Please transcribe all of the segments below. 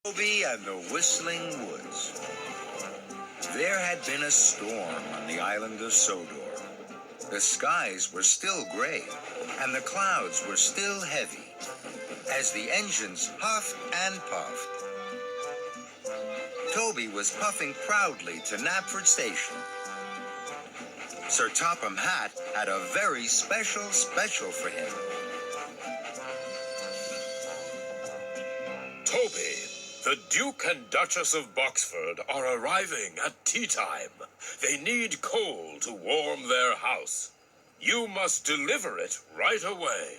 Toby and the Whistling Woods. There had been a storm on the island of Sodor. The skies were still gray, and the clouds were still heavy, as the engines puffed and puffed. Toby was puffing proudly to Knapford Station. Sir Topham Hatt had a very special for him. Toby, the Duke and Duchess of Boxford are arriving at tea time. They need coal to warm their house. You must deliver it right away.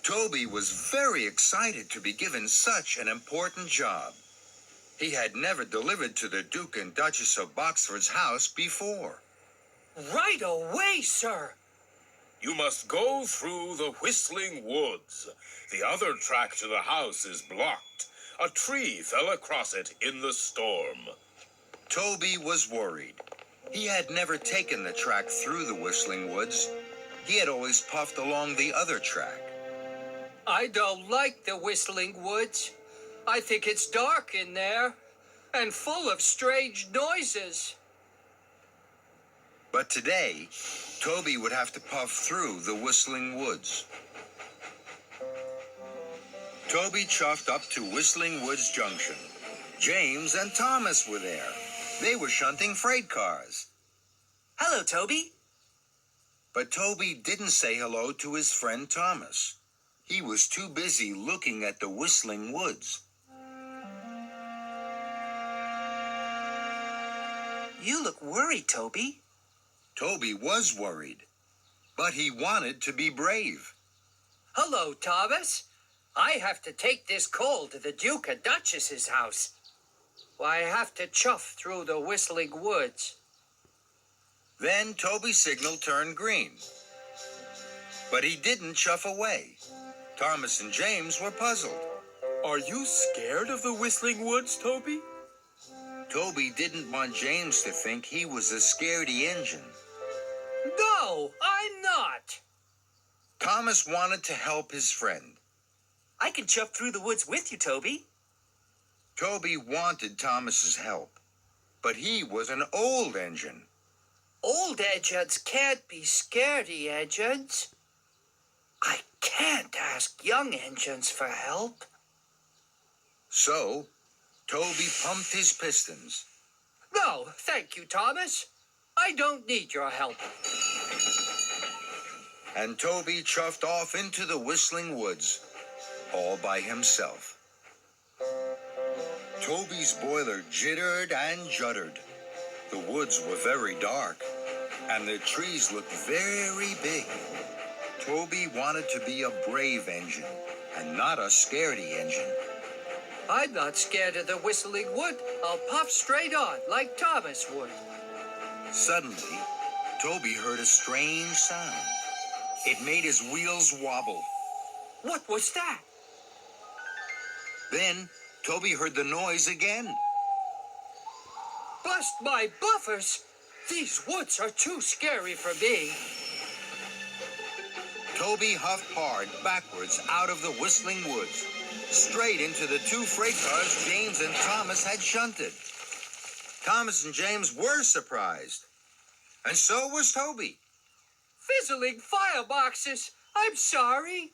Toby was very excited to be given such an important job. He had never delivered to the Duke and Duchess of Boxford's house before. Right away, sir. You must go through the Whistling Woods. The other track to the house is blocked. A tree fell across it in the storm. Toby was worried. He had never taken the track through the Whistling Woods. He had always puffed along the other track. I don't like the Whistling Woods. I think it's dark in there and full of strange noises. But today, Toby would have to puff through the Whistling Woods. Toby chuffed up to Whistling Woods Junction. James and Thomas were there. They were shunting freight cars. Hello, Toby. But Toby didn't say hello to his friend Thomas. He was too busy looking at the Whistling Woods. You look worried, Toby. Toby was worried, but he wanted to be brave. Hello, Thomas. I have to take this coal to the Duke and Duchess's house. I have to chuff through the Whistling Woods. Then Toby's signal turned green. But he didn't chuff away. Thomas and James were puzzled. Are you scared of the Whistling Woods, Toby? Toby didn't want James to think he was a scaredy engine. No, I'm not. Thomas wanted to help his friend. I can chuff through the woods with you, Toby. Toby wanted Thomas's help, but he was an old engine. Old engines can't be scaredy engines. I can't ask young engines for help. So, Toby pumped his pistons. No, thank you, Thomas. I don't need your help. And Toby chuffed off into the Whistling Woods, all by himself. Toby's boiler jittered and juddered. The woods were very dark, and the trees looked very big. Toby wanted to be a brave engine, and not a scaredy engine. I'm not scared of the Whistling Wood. I'll puff straight on, like Thomas would. Suddenly, Toby heard a strange sound. It made his wheels wobble. What was that? Then, Toby heard the noise again. Bust my buffers! These woods are too scary for me. Toby huffed hard backwards out of the Whistling Woods, straight into the two freight cars James and Thomas had shunted. Thomas and James were surprised, and so was Toby. Fizzling fireboxes! I'm sorry.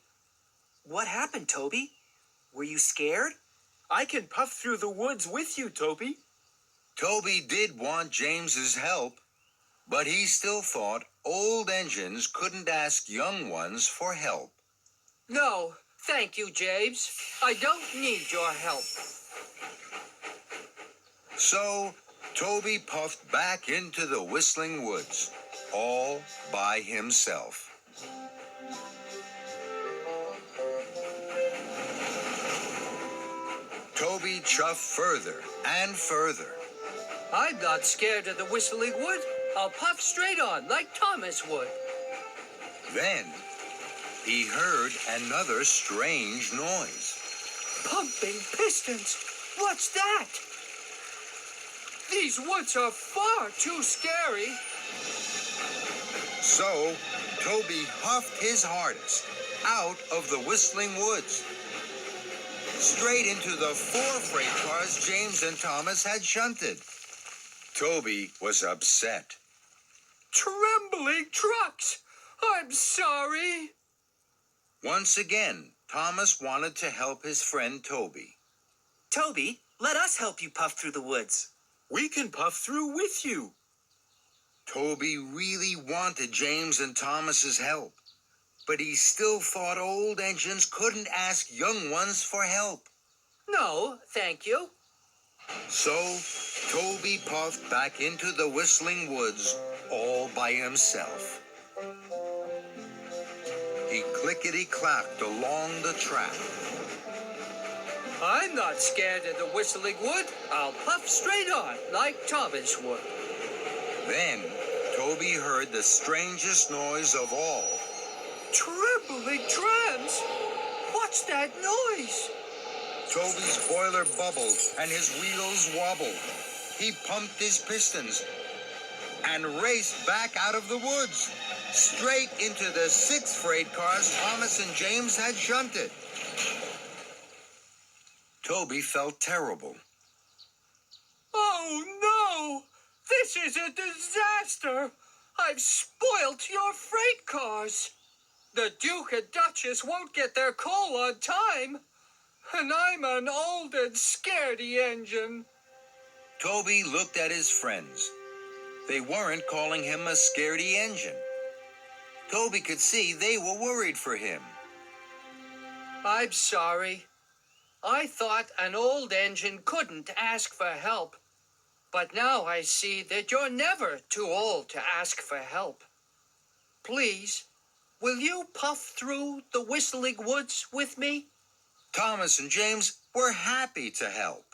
What happened, Toby? Were you scared? I can puff through the woods with you, Toby. Toby did want James's help, but he still thought old engines couldn't ask young ones for help. No, thank you, James. I don't need your help. So, Toby puffed back into the Whistling Woods, all by himself. Toby chuffed further and further. I'm not scared of the Whistling Wood. I'll puff straight on, like Thomas would. Then, he heard another strange noise. Pumping pistons. What's that? These woods are far too scary. So, Toby huffed his hardest out of the Whistling Woods. straight into the 4 freight cars James and Thomas had shunted. Toby was upset. Trembling trucks! I'm sorry. Once again, Thomas wanted to help his friend Toby. Toby, let us help you puff through the woods. We can puff through with you. Toby really wanted James and Thomas's help, but he still thought old engines couldn't ask young ones for help. No, thank you. So, Toby puffed back into the Whistling Woods all by himself. He clickety-clacked along the track. I'm not scared of the Whistling Wood. I'll puff straight on, like Thomas would. Then, Toby heard the strangest noise of all. Trembling trams! What's that noise? Toby's boiler bubbled and his wheels wobbled. He pumped his pistons and raced back out of the woods, straight into the 6 freight cars Thomas and James had shunted. Toby felt terrible. Oh no! This is a disaster! I've spoilt your freight cars. The Duke and Duchess won't get their coal on time. And I'm an old and scaredy engine. Toby looked at his friends. They weren't calling him a scaredy engine. Toby could see they were worried for him. I'm sorry. I thought an old engine couldn't ask for help. But now I see that you're never too old to ask for help. Please, will you puff through the Whistling Woods with me? Thomas and James were happy to help.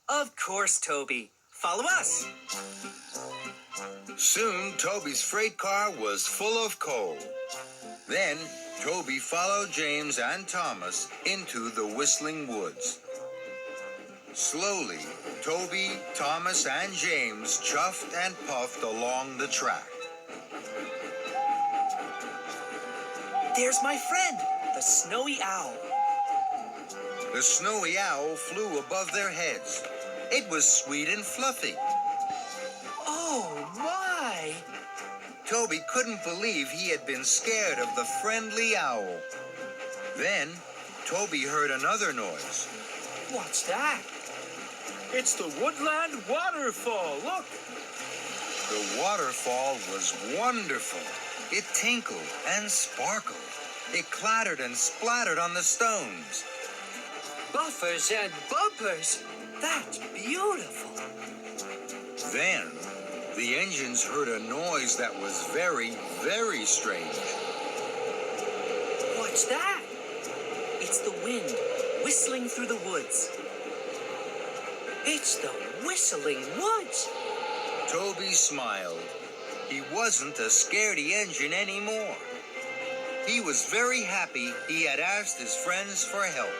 Of course, Toby. Follow us. Soon, Toby's freight car was full of coal. Then, Toby followed James and Thomas into the Whistling Woods. Slowly, Toby, Thomas, and James chuffed and puffed along the track. There's my friend, the snowy owl. The snowy owl flew above their heads. It was sweet and fluffy. Oh, my! Toby couldn't believe he had been scared of the friendly owl. Then, Toby heard another noise. What's that? It's the Woodland Waterfall. Look! The waterfall was wonderful. It tinkled and sparkled. It clattered and splattered on the stones. Buffers and bumpers. That's beautiful. Then, the engines heard a noise that was very, very strange. What's that? It's the wind whistling through the woods. It's the Whistling Woods. Toby smiled. He wasn't a scaredy engine anymore. He was very happy he had asked his friends for help.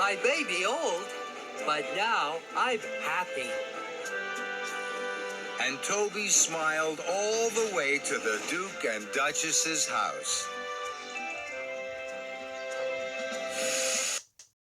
I may be old, but now I'm happy. And Toby smiled all the way to the Duke and Duchess's house.